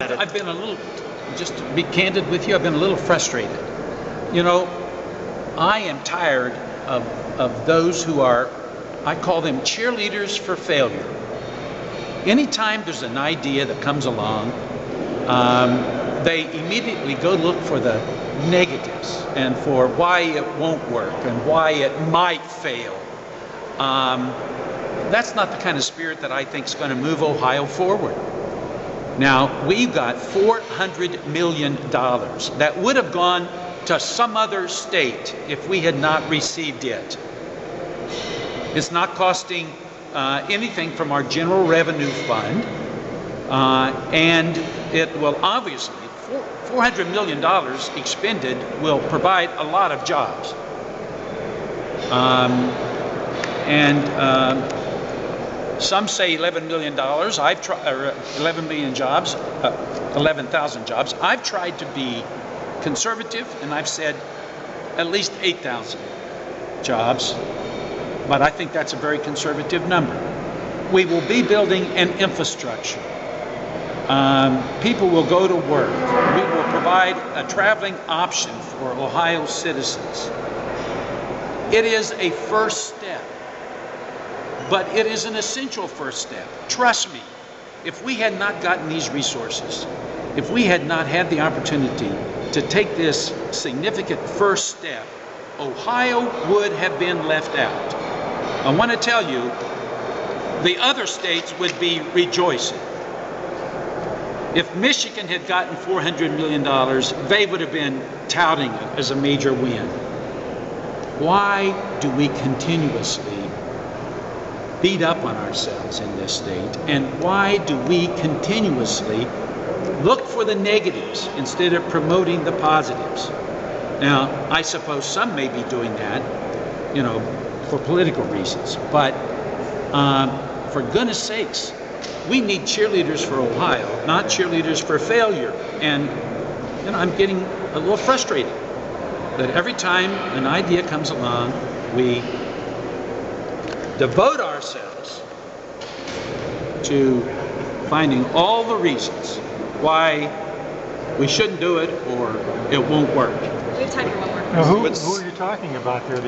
I've been a little, just to be candid with you, I've been a little frustrated. You know, I am tired of those who are, I call them cheerleaders for failure. Anytime there's an idea that comes along, they immediately go look for the negatives and for why it won't work and why it might fail. That's not the kind of spirit that I think is going to move Ohio forward. Now, we've got $400 million that would have gone to some other state if we had not received it. It's not costing anything from our general revenue fund, and it will obviously, $400 million expended will provide a lot of jobs. Some say $11 million. I've tried 11 million jobs, 11,000 jobs. I've tried to be conservative, and I've said at least 8,000 jobs, but I think that's a very conservative number. We will be building an infrastructure. People will go to work. We will provide a traveling option for Ohio citizens. It is a first step. But it is an essential first step. Trust me, if we had not gotten these resources, if we had not had the opportunity to take this significant first step, Ohio would have been left out. I want to tell you, the other states would be rejoicing. If Michigan had gotten $400 million, they would have been touting it as a major win. Why do we continuously beat up on ourselves in this state, and why do we continuously look for the negatives instead of promoting the positives? Now, I suppose some may be doing that, you know, for political reasons, but for goodness sakes, we need cheerleaders for Ohio, not cheerleaders for failure. And you know, I'm getting a little frustrated that every time an idea comes along, we devote ourselves to finding all the reasons why we shouldn't do it or it won't work. We have time for one more question. Now, who are you talking about there?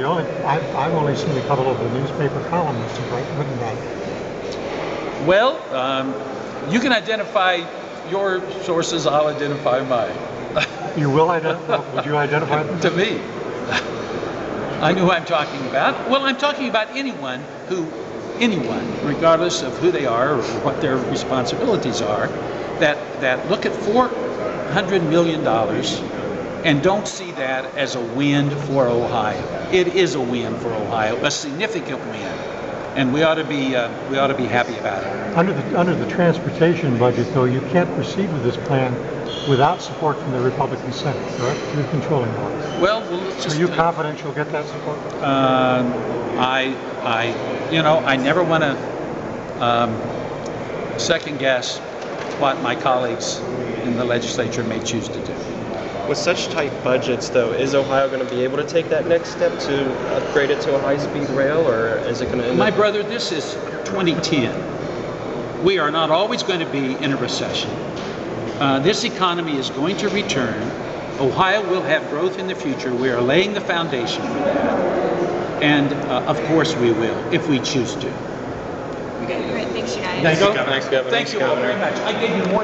I've only seen a couple of the newspaper columnists who written about it. Well, you can identify your sources, I'll identify mine. You will identify? Would you identify them? To me. I know who I'm talking about. Well, I'm talking about anyone, regardless of who they are or what their responsibilities are, that look at $400 million and don't see that as a win for Ohio. It is a win for Ohio, a significant win, and we ought to be happy about it. Under the transportation budget, though, you can't proceed with this plan without support from the Republican Senate, correct? Through the controlling body. Well, just, are you confident you'll get that support? I never want to second guess what my colleagues in the legislature may choose to do. With such tight budgets, though, is Ohio going to be able to take that next step to upgrade it to a high-speed rail, or is it going to end My brother, this is 2010. We are not always going to be in a recession. This economy is going to return. Ohio will have growth in the future. We are laying the foundation for that. And of course we will, if we choose to. Great, thanks you guys. Thank you. Thanks, Governor. Thank you all very much. I gave you more